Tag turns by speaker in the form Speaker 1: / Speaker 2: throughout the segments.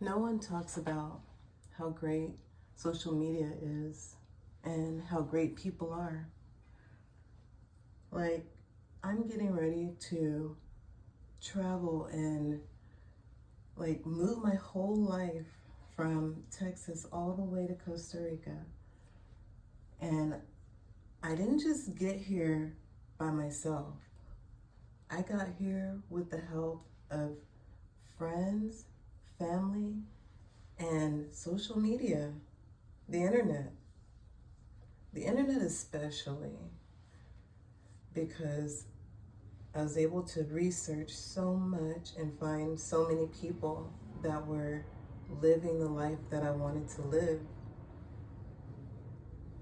Speaker 1: No one talks about how great social media is and how great people are. Like, I'm getting ready to travel and move my whole life from Texas all the way to Costa Rica. And I didn't just get here by myself. I got here with the help of friends, family, and social media, the internet. The internet especially, because I was able to research so much and find so many people that were living the life that I wanted to live.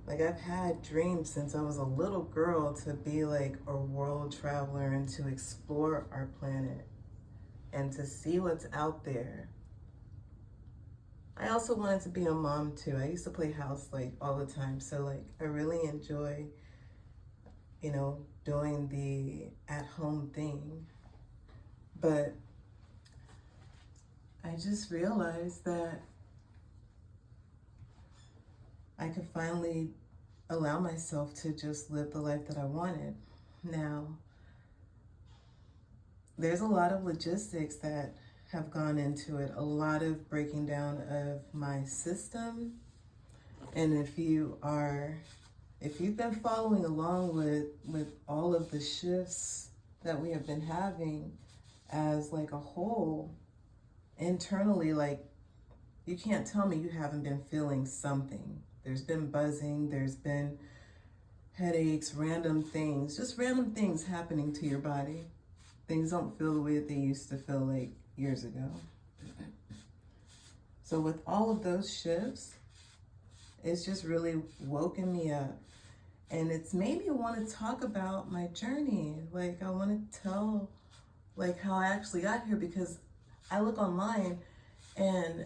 Speaker 1: Like, I've had dreams since I was a little girl to be like a world traveler and to explore our planet and to see what's out there. I also wanted to be a mom too. I used to play house all the time. So I really enjoy, doing the at-home thing. But I just realized that I could finally allow myself to just live the life that I wanted. Now, there's a lot of logistics that have gone into it, a lot of breaking down of my system. And if you've been following along with all of the shifts that we have been having as a whole, internally, you can't tell me you haven't been feeling something. There's been buzzing, there's been headaches, random things, just random things happening to your body. Things don't feel the way that they used to feel years ago. So with all of those shifts, it's just really woken me up. And it's made me want to talk about my journey. I want to tell how I actually got here, because I look online and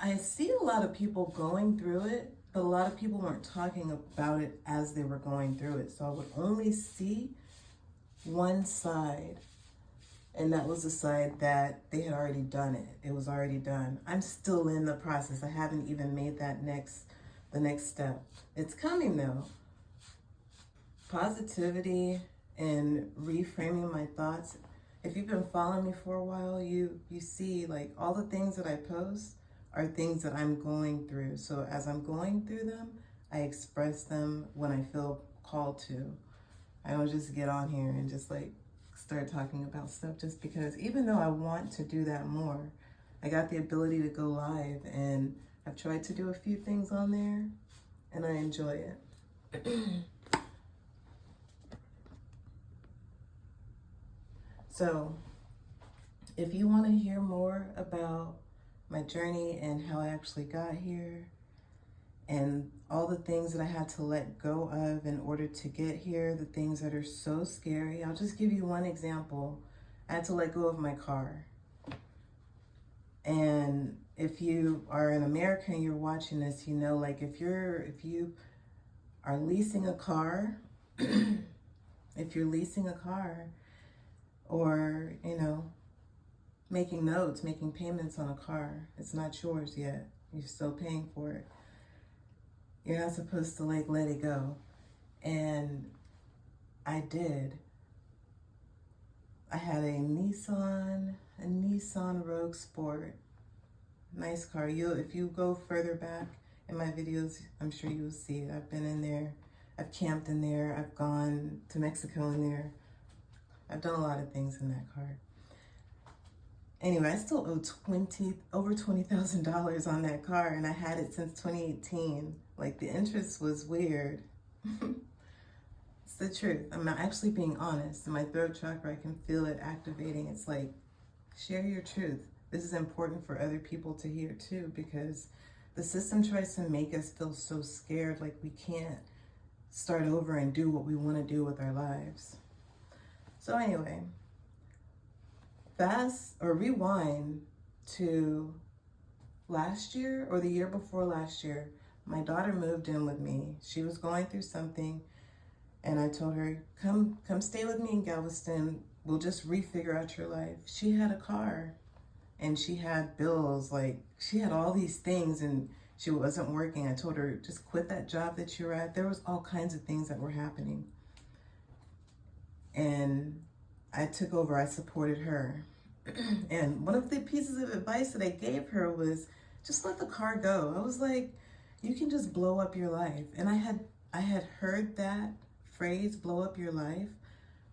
Speaker 1: I see a lot of people going through it, but a lot of people weren't talking about it as they were going through it. So I would only see one side, and that was the side that they had already done it. It was already done. I'm still in the process. I haven't even made the next step. It's coming though. Positivity and reframing my thoughts. If you've been following me for a while, you see all the things that I post are things that I'm going through. So as I'm going through them, I express them when I feel called to. I don't just get on here and just start talking about stuff just because, even though I want to do that more. I got the ability to go live, and I've tried to do a few things on there, and I enjoy it. So if you want to hear more about my journey and how I actually got here and all the things that I had to let go of in order to get here, the things that are so scary, I'll just give you one example. I had to let go of my car. And if you are in America and you're watching this, if you are leasing a car, if you're leasing a car, or, making payments on a car, it's not yours yet. You're still paying for it. You're not supposed to let it go. And I did. I had a Nissan Rogue Sport. Nice car. If you go further back in my videos, I'm sure you will see it. I've been in there. I've camped in there. I've gone to Mexico in there. I've done a lot of things in that car. Anyway, I still owe over $20,000 on that car, and I had it since 2018. The interest was weird. It's the truth. I'm not actually being honest. In my throat chakra, I can feel it activating. It's share your truth. This is important for other people to hear too, because the system tries to make us feel so scared, we can't start over and do what we want to do with our lives. So anyway, rewind to last year or the year before last year. My daughter moved in with me. She was going through something, and I told her, come stay with me in Galveston. We'll just refigure out your life. She had a car, and she had bills, like she had all these things and she wasn't working. I told her, just quit that job that you're at. There was all kinds of things that were happening. And I took over, I supported her. And one of the pieces of advice that I gave her was just let the car go. I was like, you can just blow up your life. And I had heard that phrase, blow up your life,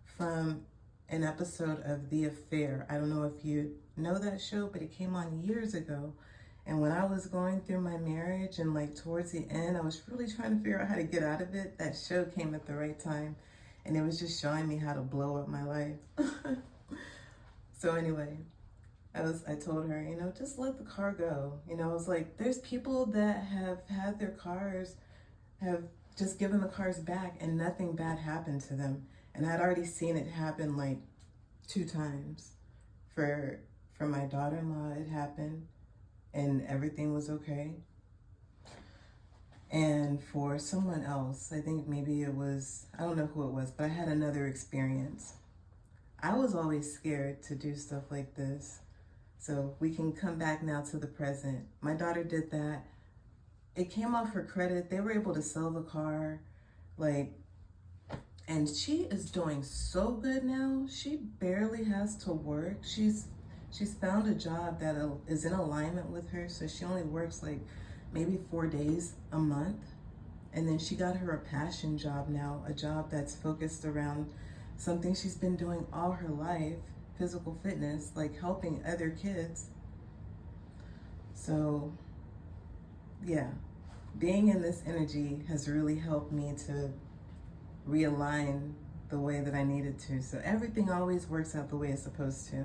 Speaker 1: from an episode of ∈ I don't know if you know that show, but it came on years ago. And when I was going through my marriage and like towards the end, I was really trying to figure out how to get out of it. That show came at the right time, and it was just showing me how to blow up my life. So anyway, I told her, just let the car go. I was like, there's people that have had their cars, have just given the cars back and nothing bad happened to them. And I'd already seen it happen like 2 times. For my daughter-in-law, it happened and everything was okay. And for someone else, I think maybe it was, I don't know who it was, but I had another experience. I was always scared to do stuff like this. So we can come back now to the present. My daughter did that. It came off her credit. They were able to sell the car, and she is doing so good now. She barely has to work. She's found a job that is in alignment with her, so she only works like maybe 4 days a month. And then she got her a passion job now, a job that's focused around something she's been doing all her life, physical fitness, like helping other kids. So yeah, being in this energy has really helped me to realign the way that I needed to. So everything always works out the way it's supposed to.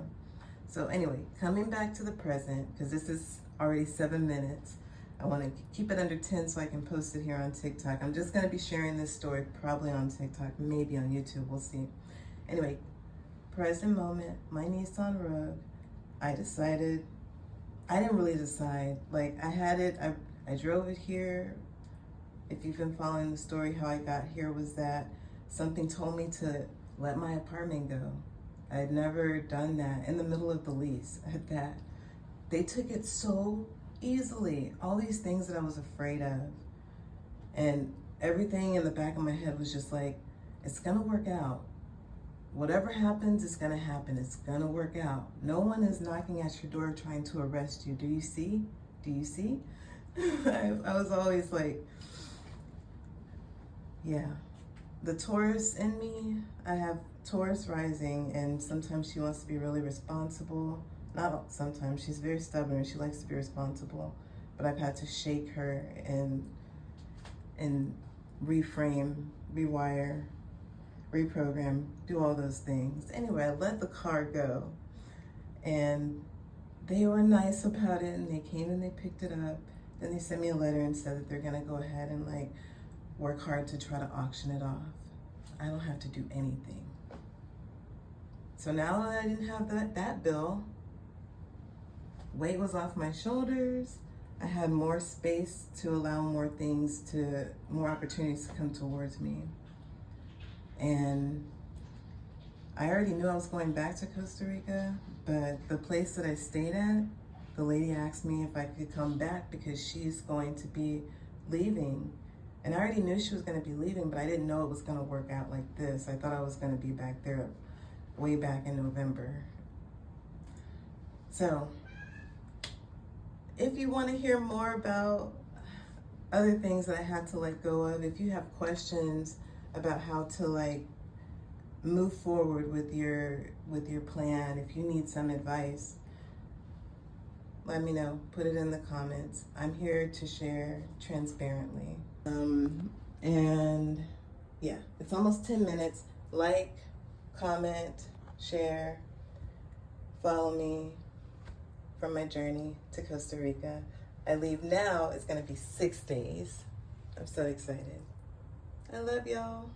Speaker 1: So anyway, coming back to the present, because this is already 7 minutes. I want to keep it under 10 so I can post it here on TikTok. I'm just going to be sharing this story probably on TikTok, maybe on YouTube, we'll see. Anyway, present moment, my ᝰ.𝓒𝓏. I didn't really decide. Like I had it, I drove it here. If you've been following the story, how I got here was that something told me to let my apartment go. I had never done that in the middle of the lease. I had that. They took it so easily. All these things that I was afraid of. And everything in the back of my head was just like, it's gonna work out. Whatever happens, it's gonna happen. It's gonna work out. No one is knocking at your door trying to arrest you. Do you see? Do you see? I was always like, yeah. The Taurus in me, I have Taurus rising, and sometimes she wants to be really responsible. Not sometimes, she's very stubborn and she likes to be responsible. But I've had to shake her and reframe, rewire, reprogram, do all those things. Anyway, I let the car go, and they were nice about it, and they came and they picked it up. Then they sent me a letter and said that they're gonna go ahead and like work hard to try to auction it off. I don't have to do anything. So now that I didn't have that bill, weight was off my shoulders. I had more space to allow more opportunities to come towards me. And I already knew I was going back to Costa Rica, but the place that I stayed at, the lady asked me if I could come back because she's going to be leaving. And I already knew she was going to be leaving, but I didn't know it was going to work out like this. I thought I was going to be back there way back in November. So if you want to hear more about other things that I had to let go of, if you have questions about how to like move forward with your plan, if you need some advice, let me know. Put it in the comments. I'm here to share transparently. And yeah, it's almost 10 minutes. Like, comment, share, follow me from my journey to Costa Rica. I leave now. It's gonna be 6 days. I'm so excited. I love y'all.